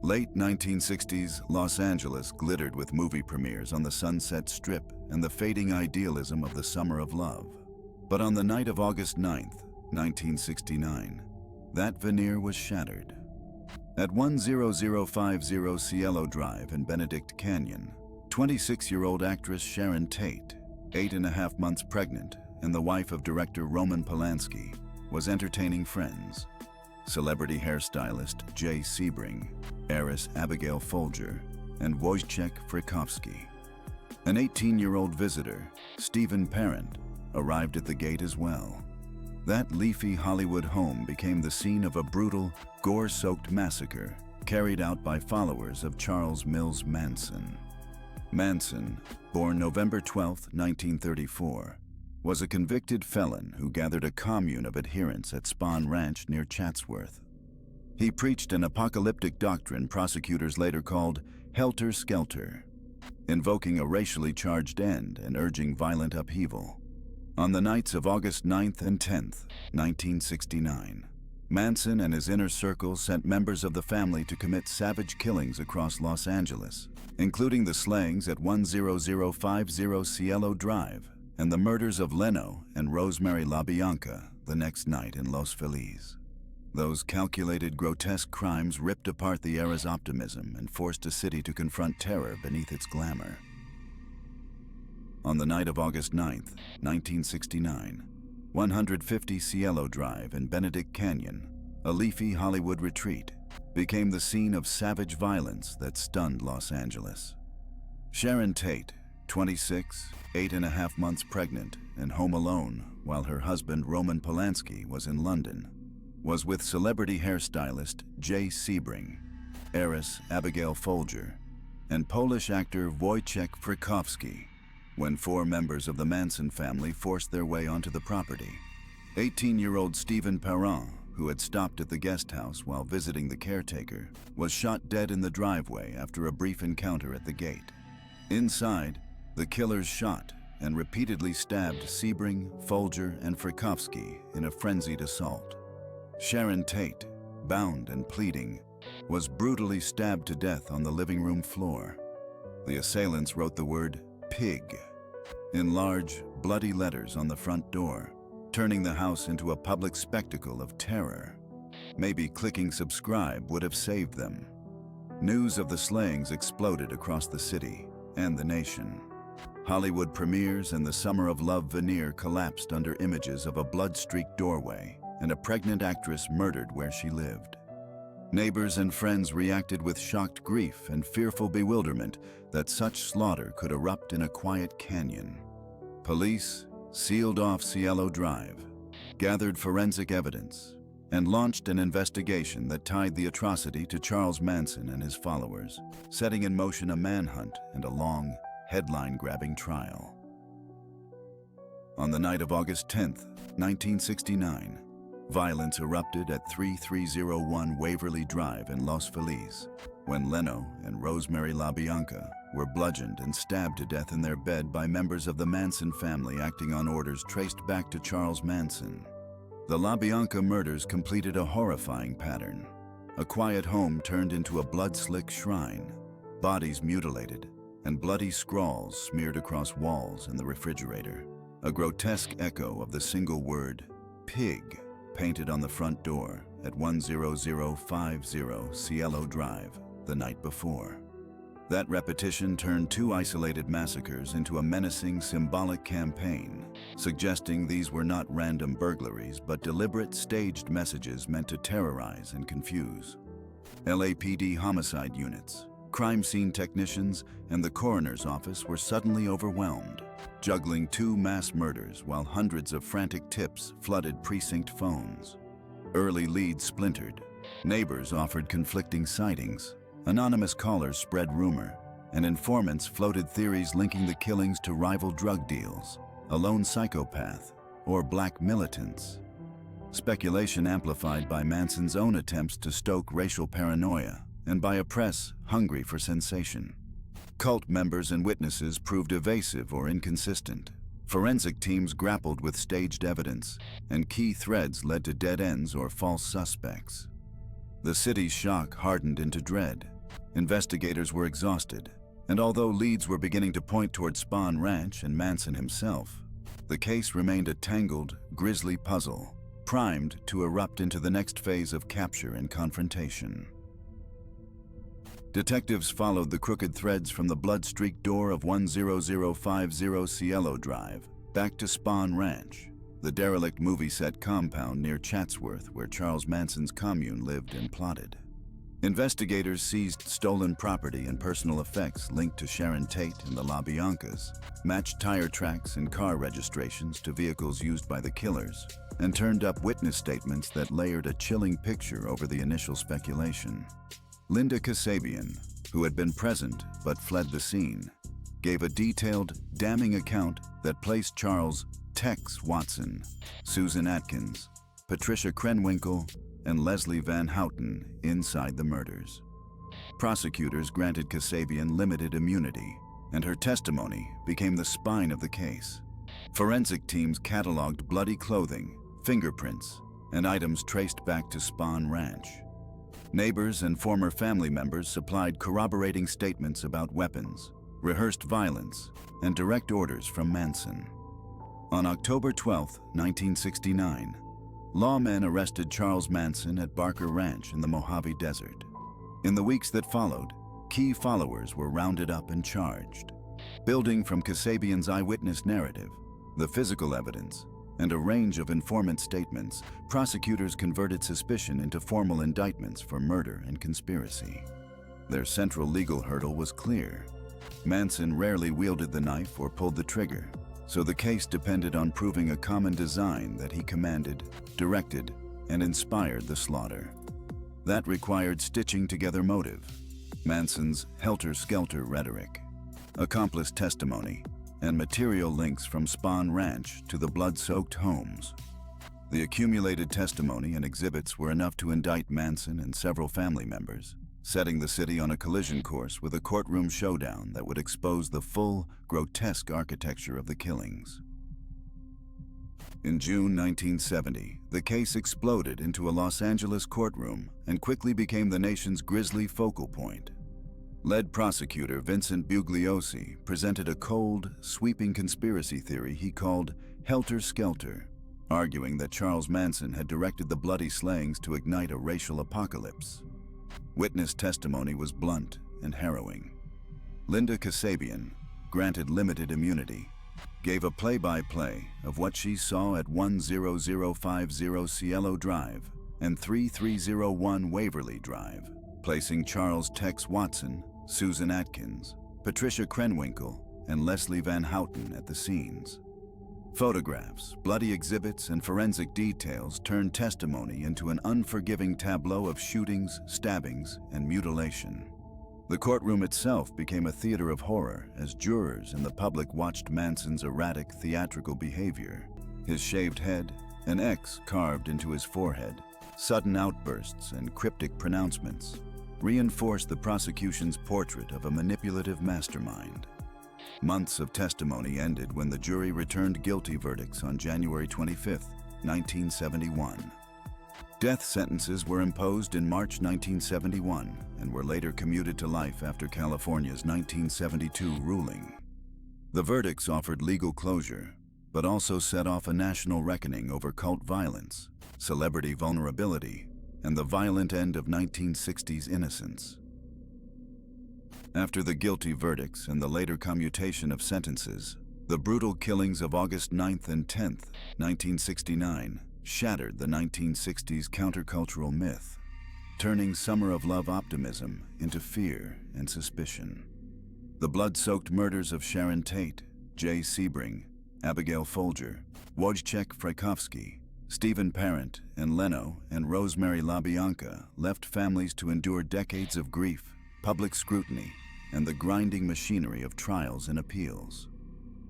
Late 1960s, Los Angeles glittered with movie premieres on the Sunset Strip and the fading idealism of the summer of love. But on the night of August 9th, 1969, that veneer was shattered. At 10050 Cielo Drive in Benedict Canyon, 26-year-old actress Sharon Tate, 8.5 months pregnant and the wife of director Roman Polanski, was entertaining friends. Celebrity hairstylist Jay Sebring, heiress Abigail Folger, and Wojciech Frykowski. An 18-year-old visitor, Stephen Parent, arrived at the gate as well. That leafy Hollywood home became the scene of a brutal, gore-soaked massacre carried out by followers of Charles Manson. Manson, born November 12, 1934, was a convicted felon who gathered a commune of adherents at Spahn Ranch near Chatsworth. He preached an apocalyptic doctrine prosecutors later called helter-skelter, invoking a racially charged end and urging violent upheaval. On the nights of August 9th and 10th, 1969, Manson and his inner circle sent members of the family to commit savage killings across Los Angeles, including the slayings at 10050 Cielo Drive and the murders of Leno and Rosemary LaBianca the next night in Los Feliz. Those calculated, grotesque crimes ripped apart the era's optimism and forced a city to confront terror beneath its glamour. On the night of August 9th, 1969, 150 Cielo Drive in Benedict Canyon, a leafy Hollywood retreat, became the scene of savage violence that stunned Los Angeles. Sharon Tate, 26, 8.5 months pregnant and home alone while her husband Roman Polanski was in London, was with celebrity hairstylist Jay Sebring, heiress Abigail Folger, and Polish actor Wojciech Frykowski, when 4 members of the Manson family forced their way onto the property. 18-year-old Stephen Parent, who had stopped at the guest house while visiting the caretaker, was shot dead in the driveway after a brief encounter at the gate. Inside, the killers shot and repeatedly stabbed Sebring, Folger, and Frykowski in a frenzied assault. Sharon Tate, bound and pleading, was brutally stabbed to death on the living room floor. The assailants wrote the word "pig" in large, bloody letters on the front door, turning the house into a public spectacle of terror. Maybe clicking subscribe would have saved them. News of the slayings exploded across the city and the nation. Hollywood premieres and the Summer of Love veneer collapsed under images of a blood-streaked doorway and a pregnant actress murdered where she lived. Neighbors and friends reacted with shocked grief and fearful bewilderment that such slaughter could erupt in a quiet canyon. Police sealed off Cielo Drive, gathered forensic evidence, and launched an investigation that tied the atrocity to Charles Manson and his followers, setting in motion a manhunt and a long, headline-grabbing trial. On the night of August 10th, 1969, violence erupted at 3301 Waverly Drive in Los Feliz, when Leno and Rosemary LaBianca were bludgeoned and stabbed to death in their bed by members of the Manson family acting on orders traced back to Charles Manson. The LaBianca murders completed a horrifying pattern. A quiet home turned into a blood-slick shrine, bodies mutilated, and bloody scrawls smeared across walls and the refrigerator. A grotesque echo of the single word, "pig," painted on the front door at 10050 Cielo Drive the night before. That repetition turned 2 isolated massacres into a menacing, symbolic campaign, suggesting these were not random burglaries but deliberate, staged messages meant to terrorize and confuse. LAPD homicide units, crime scene technicians, and the coroner's office were suddenly overwhelmed, juggling 2 mass murders while hundreds of frantic tips flooded precinct phones. Early leads splintered. Neighbors offered conflicting sightings. Anonymous callers spread rumor, and informants floated theories linking the killings to rival drug deals, a lone psychopath, or black militants. Speculation amplified by Manson's own attempts to stoke racial paranoia and by a press hungry for sensation. Cult members and witnesses proved evasive or inconsistent. Forensic teams grappled with staged evidence, and key threads led to dead ends or false suspects. The city's shock hardened into dread, Investigators were exhausted, and although leads were beginning to point toward Spahn Ranch and Manson himself, the case remained a tangled, grisly puzzle, primed to erupt into the next phase of capture and confrontation. Detectives followed the crooked threads from the blood-streaked door of 10050 Cielo Drive back to Spahn Ranch, the derelict movie set compound near Chatsworth where Charles Manson's commune lived and plotted. Investigators seized stolen property and personal effects linked to Sharon Tate and the LaBiancas, matched tire tracks and car registrations to vehicles used by the killers, and turned up witness statements that layered a chilling picture over the initial speculation. Linda Kasabian, who had been present but fled the scene, gave a detailed, damning account that placed Charles "Tex" Watson, Susan Atkins, Patricia Krenwinkel, and Leslie Van Houten inside the murders. Prosecutors granted Kasabian limited immunity, and her testimony became the spine of the case. Forensic teams cataloged bloody clothing, fingerprints, and items traced back to Spahn Ranch. Neighbors and former family members supplied corroborating statements about weapons, rehearsed violence, and direct orders from Manson. On October 12, 1969, lawmen arrested Charles Manson at Barker Ranch in the Mojave Desert. In the weeks that followed, key followers were rounded up and charged. Building from Kasabian's eyewitness narrative, the physical evidence, and a range of informant statements, prosecutors converted suspicion into formal indictments for murder and conspiracy. Their central legal hurdle was clear. Manson rarely wielded the knife or pulled the trigger, so the case depended on proving a common design that he commanded, directed, and inspired the slaughter. That required stitching together motive, Manson's helter-skelter rhetoric, accomplice testimony, and material links from Spahn Ranch to the blood-soaked homes. The accumulated testimony and exhibits were enough to indict Manson and several family members, setting the city on a collision course with a courtroom showdown that would expose the full, grotesque architecture of the killings. In June 1970, the case exploded into a Los Angeles courtroom and quickly became the nation's grisly focal point. Lead prosecutor Vincent Bugliosi presented a cold, sweeping conspiracy theory he called helter-skelter, arguing that Charles Manson had directed the bloody slayings to ignite a racial apocalypse. Witness testimony was blunt and harrowing. Linda Kasabian, granted limited immunity, gave a play-by-play of what she saw at 10050 Cielo Drive and 3301 Waverly Drive, placing Charles "Tex" Watson, Susan Atkins, Patricia Krenwinkel, and Leslie Van Houten at the scenes. Photographs, bloody exhibits, and forensic details turned testimony into an unforgiving tableau of shootings, stabbings, and mutilation. The courtroom itself became a theater of horror as jurors and the public watched Manson's erratic theatrical behavior. His shaved head, an X carved into his forehead, sudden outbursts, and cryptic pronouncements reinforced the prosecution's portrait of a manipulative mastermind. Months of testimony ended when the jury returned guilty verdicts on January 25, 1971. Death sentences were imposed in March 1971 and were later commuted to life after California's 1972 ruling. The verdicts offered legal closure, but also set off a national reckoning over cult violence, celebrity vulnerability, and the violent end of 1960s innocence. After the guilty verdicts and the later commutation of sentences, the brutal killings of August 9th and 10th, 1969, shattered the 1960s countercultural myth, turning summer of love optimism into fear and suspicion. The blood-soaked murders of Sharon Tate, Jay Sebring, Abigail Folger, Wojciech Frykowski, Stephen Parent, and Leno and Rosemary LaBianca left families to endure decades of grief, public scrutiny, and the grinding machinery of trials and appeals.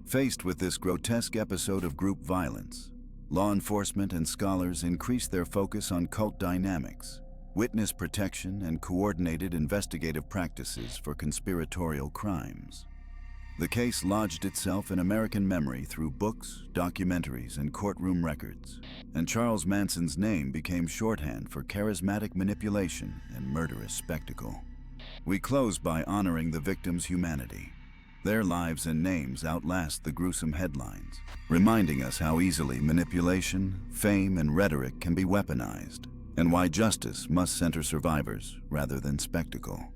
Faced with this grotesque episode of group violence, law enforcement and scholars increased their focus on cult dynamics, witness protection, and coordinated investigative practices for conspiratorial crimes. The case lodged itself in American memory through books, documentaries, and courtroom records, and Charles Manson's name became shorthand for charismatic manipulation and murderous spectacle. We close by honoring the victims' humanity. Their lives and names outlast the gruesome headlines, reminding us how easily manipulation, fame, and rhetoric can be weaponized, and why justice must center survivors rather than spectacle.